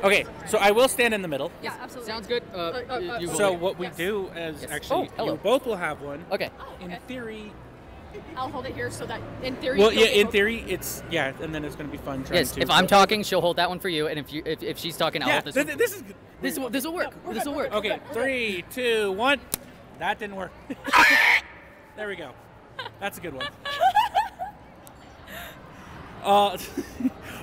Okay, so I will stand in the middle. Yeah, absolutely. Sounds good. So what we do is actually, you both will have one. Okay. In theory. I'll hold it here so that in theory. Well, yeah, in theory, it's and then it's going to be fun. Yes. If I'm talking, she'll hold that one for you, and if she's talking, I'll hold this one. This will work. This will work. Okay, 3, 2, 1. That didn't work. There we go. That's a good one. All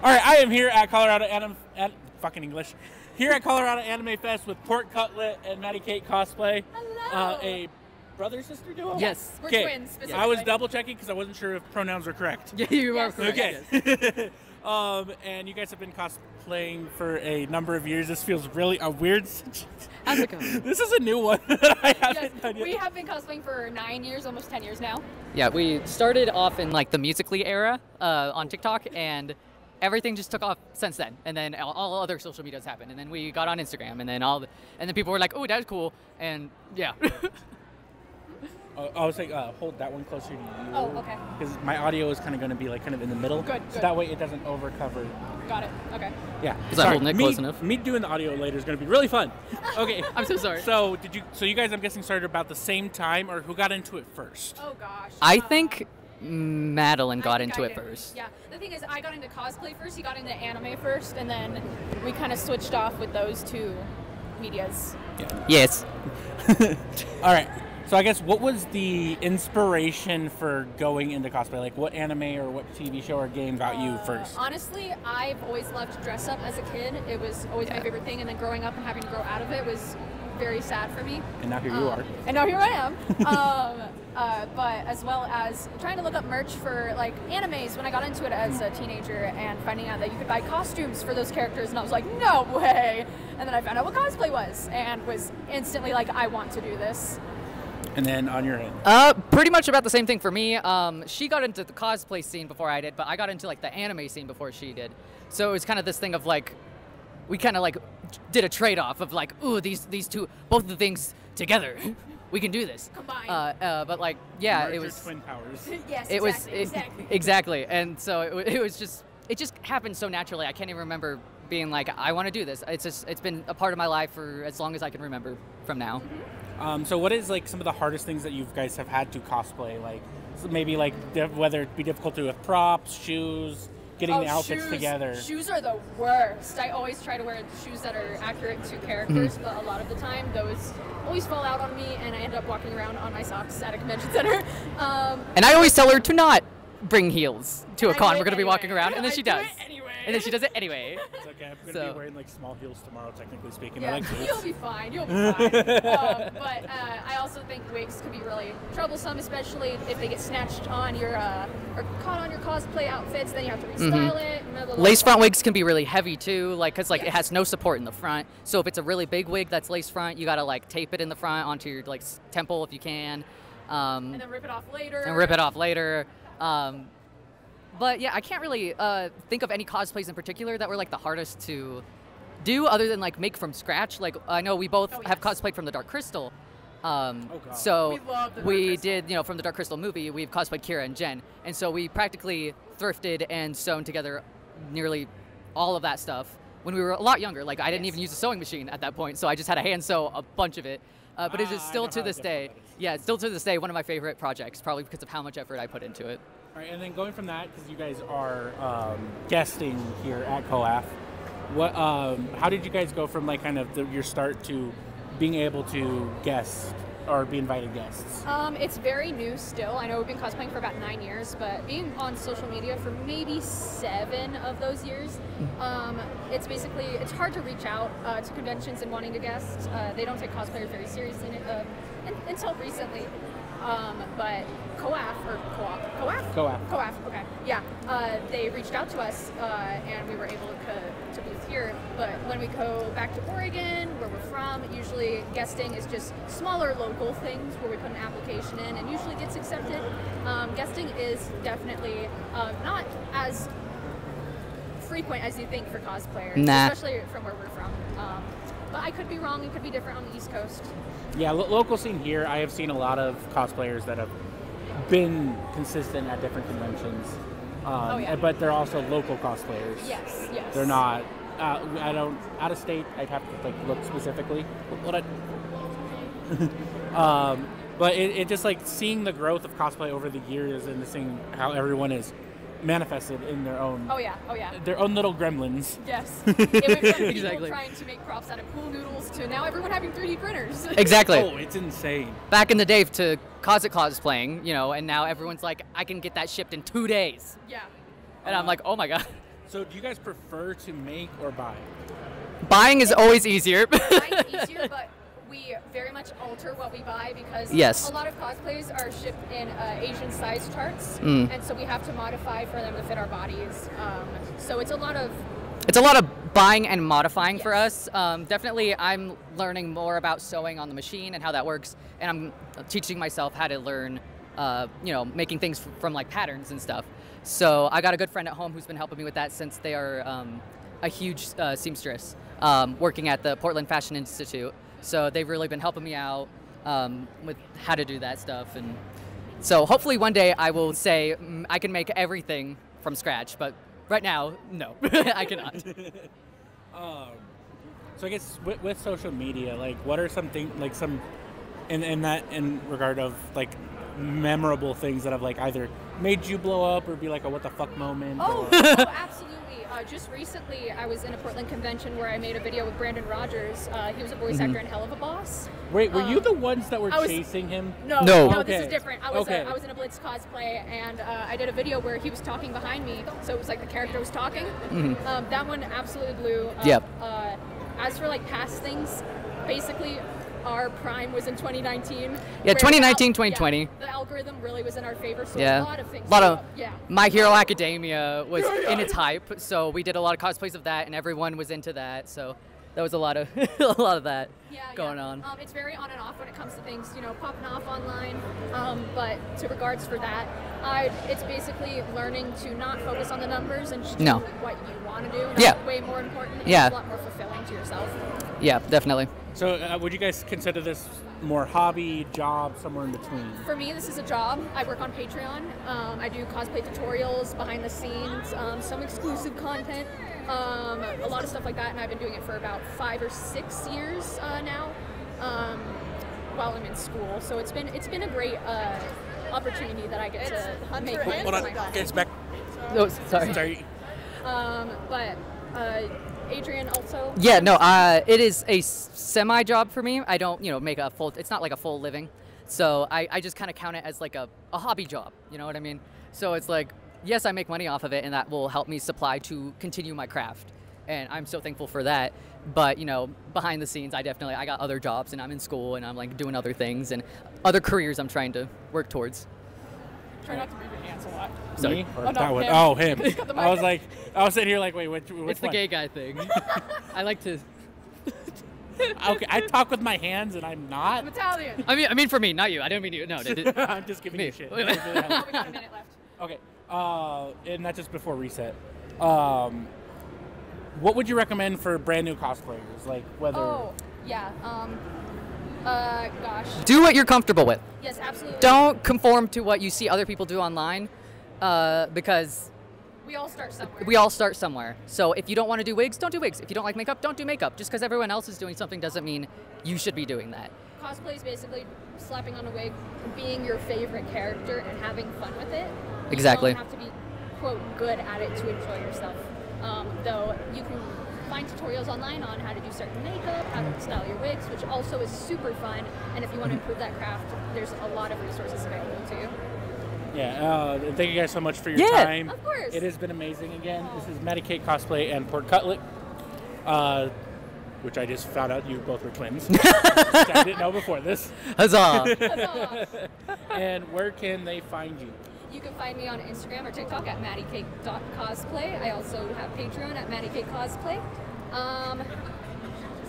right, I am here at Colorado Here at Colorado Anime Fest with Porkcutlett and Maddy Kate Cosplay. Hello. A brother-sister duo? Yes. We're twins, specifically. I was double-checking because I wasn't sure if pronouns were correct. Yeah, you are correct. Okay. And you guys have been cosplaying for a number of years. This feels really weird. How's it going? This is a new one that I haven't done yet. We have been cosplaying for 9 years, almost 10 years now. Yeah, we started off in like the Musical.ly era on TikTok, and everything just took off since then. And then all other social medias happened, and then we got on Instagram, and then then people were like, "Oh, that's cool," and yeah. I was like, hold that one closer to you. Oh, okay. Because my audio is kind of going to be like kind of in the middle. Good. So that way it doesn't overcover. Got it. Okay. Yeah. Is that holding it close enough? Me doing the audio later is going to be really fun. Okay. I'm so sorry. So you guys, I'm guessing, started about the same time, or who got into it first? Oh gosh. I think Madeline got into it first. Yeah. The thing is, I got into cosplay first. He got into anime first, and then we kind of switched off with those two medias. Yeah. Yes. All right. So I guess, what was the inspiration for going into cosplay? Like, what anime or what TV show or game got you first? Honestly, I've always loved to dress up as a kid. It was always my favorite thing, and then growing up and having to grow out of it was very sad for me. And now here you are. And now here I am. But as well as trying to look up merch for like animes when I got into it as a teenager, and finding out that you could buy costumes for those characters, and I was like, no way! And then I found out what cosplay was, and was instantly like, I want to do this. And then on your end? Pretty much about the same thing for me. She got into the cosplay scene before I did, but I got into like the anime scene before she did. So it was kind of this thing of like, we kind of like did a trade-off of like, ooh, these two, both of the things together, we can do this. Combined. But like, yeah, Merge it was twin powers. Yes, it exactly. Exactly. And so it just happened so naturally. I can't even remember being like, I want to do this. It's been a part of my life for as long as I can remember from now. So what is like some of the hardest things that you guys have had to cosplay? Like maybe like whether it be difficulty with props, shoes, getting the outfits together. Shoes are the worst. I always try to wear shoes that are accurate to characters, but a lot of the time those always fall out on me, and I end up walking around on my socks at a convention center. And I always tell her to not bring heels to a con. We're going to be walking around, and then she does. And then she does it anyway. It's okay. I'm going to be wearing like small heels tomorrow, technically speaking. Yeah, I like heels. You'll be fine. You'll be fine. But I also think wigs can be really troublesome, especially if they get snatched on your or caught on your cosplay outfits. Then you have to restyle it. Blah, blah, blah. Lace front wigs can be really heavy too, like because like it has no support in the front. So if it's a really big wig that's lace front, you gotta like tape it in the front onto your like temple if you can. And then rip it off later. But yeah, I can't really think of any cosplays in particular that were like the hardest to do, other than like make from scratch. Like I know we both have cosplayed from the Dark Crystal. So we did, from the Dark Crystal movie, we've cosplayed Kira and Jen, and so we practically thrifted and sewn together nearly all of that stuff when we were a lot younger. Like I didn't even use a sewing machine at that point, so I just had to hand sew a bunch of it. But it is still to this day, still to this day, one of my favorite projects, probably because of how much effort I put into it. All right, and then going from that, because you guys are guesting here at COAF, how did you guys go from like kind of your start to being able to guest or be invited guests? It's very new still. I know we've been cosplaying for about 9 years, but being on social media for maybe 7 of those years, it's hard to reach out to conventions and wanting to guest. They don't take cosplayers very seriously until recently. But COAF, okay, yeah, they reached out to us, and we were able to booth here. But when we go back to Oregon, where we're from, usually guesting is just smaller local things where we put an application in and usually gets accepted. Guesting is definitely not as frequent as you think for cosplayers, especially from where we're from. But I could be wrong. It could be different on the East Coast. Yeah, local scene here, I have seen a lot of cosplayers that have been consistent at different conventions. But they're also local cosplayers. Yes. They're not I don't out of state. I'd have to like look specifically. But it just like seeing the growth of cosplay over the years and seeing how everyone is manifested in their own. Oh yeah. Their own little gremlins. Yes. It went from people Exactly. trying to make props out of pool noodles to now everyone having 3D printers. Exactly. Oh, it's insane. Back in the day to cosplaying, you know, and now everyone's like, I can get that shipped in 2 days. Yeah. And I'm like, oh my god. So do you guys prefer to make or buy? Buying is always easier. Mine's easier, but we very much alter what we buy because Yes. a lot of cosplays are shipped in Asian size charts, Mm. and so we have to modify for them to fit our bodies. So it's a lot of It's a lot of buying and modifying for Yes. us. Definitely, I'm learning more about sewing on the machine and how that works, and I'm teaching myself how to learn, you know, making things from like patterns and stuff. So I got a good friend at home who's been helping me with that since they are a huge seamstress working at the Portland Fashion Institute. So they've really been helping me out with how to do that stuff, and so hopefully one day I will say I can make everything from scratch, but right now, no, I cannot. So I guess with social media, like what are some things like some in regard of like memorable things that have like either made you blow up or be like a what the fuck moment? Oh, or... oh absolutely. Just recently, I was in a Portland convention where I made a video with Brandon Rogers. He was a voice actor in Hell of a Boss. Wait, were you the ones that were I was- chasing him? No. This Okay. is different. I was Okay. I was in a Blitz cosplay, and I did a video where he was talking behind me, so it was like the character was talking. That one absolutely blew up. Yep. As for like past things, basically our prime was in 2019. Yeah, where 2019, the 2020. Yeah, the algorithm really was in our favor, so Yeah. a lot of things. A lot blew of up. Yeah. My Hero Academia was in its hype, so we did a lot of cosplays of that, and everyone was into that. So that was a lot of a lot of that going on. It's very on and off when it comes to things, you know, popping off online. But to regards for that, it's basically learning to not focus on the numbers and just do No. what you want to do. That's Yeah. way more important. And Yeah. It's a lot more fulfilling to yourself. Yeah, definitely. So would you guys consider this more hobby, job, somewhere in between? For me, this is a job. I work on Patreon. I do cosplay tutorials, behind the scenes, some exclusive content, a lot of stuff like that, and I've been doing it for about 5 or 6 years now, while I'm in school. So it's been a great opportunity that I get to make. Hold on, guys, back. Oh, sorry. Sorry. But Adrian also. Yeah, no, it is a semi job for me. I don't, you know, make a full. It's not like a full living, so I just kind of count it as like a hobby job. You know what I mean? So it's like, yes, I make money off of it, and that will help me supply to continue my craft, and I'm so thankful for that. But you know, behind the scenes, I got other jobs, and I'm in school, and I'm like doing other things and other careers I'm trying to work towards. Try not to move your hands a lot. Sorry. Me? Or Oh, no, that one? him. Oh, him. He's got the I was mic. like, I was sitting here like, wait, which It's the one? gay guy thing. I like to. Okay, I talk with my hands and I'm not. I'm Italian. I mean for me, not you. I don't mean you. No. I'm just giving Me. you shit. We got a minute left. Okay, and that's just before reset. What would you recommend for brand new cosplayers? Like whether Oh, yeah. Gosh. Do what you're comfortable with. Yes, absolutely. Don't conform to what you see other people do online, because We all start somewhere. we all start somewhere. So if you don't want to do wigs, don't do wigs. If you don't like makeup, don't do makeup. Just because everyone else is doing something doesn't mean you should be doing that. Cosplay is basically slapping on a wig, being your favorite character, and having fun with it. Exactly. You don't have to be, quote, good at it to enjoy yourself. Though you can find tutorials online on how to do certain makeup, how to style your wigs, which also is super fun. And if you want to improve that craft, there's a lot of resources available to you. Yeah, thank you guys so much for your Yeah. time. Of course. It has been amazing again. This is Maddy Cosplay and Porkcutlett, which I just found out you both were twins, which I didn't know before this. Huzzah! Huzzah. And where can they find you? You can find me on Instagram or TikTok at maddykcosplay. I also have Patreon at maddykcosplay.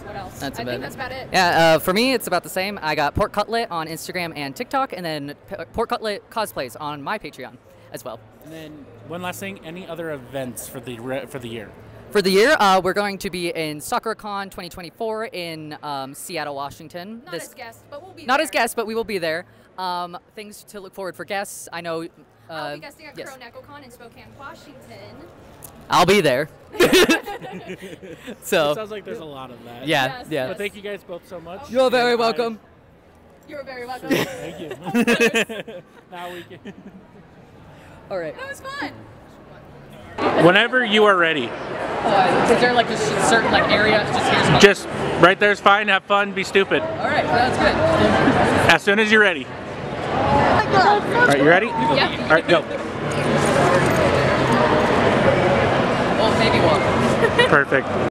What else? That's I about think it. that's about it. Yeah, for me, it's about the same. I got Porkcutlett on Instagram and TikTok, and then Porkcutlett cosplays on my Patreon as well. And then one last thing, any other events for the year? For the year, we're going to be in SoccerCon 2024 in Seattle, Washington. Not as guests, but we'll be Not there. as guests, but we will be there. Things to look forward for guests. I know. I'll be guesting at yes. CoroNecoCon in Spokane, Washington. I'll be there. So It sounds like there's a lot of that. yeah, Yes, yeah. But thank you guys both so much. You're very And welcome. You're very welcome. Thank you. Now we can. All right. That was fun. Whenever you are ready. Is there like a certain like area? Just right there's fine. Have fun. Be stupid. All right, that's good. As soon as you're ready. All right, you ready? Yeah. All right, go. Well, maybe one. Perfect.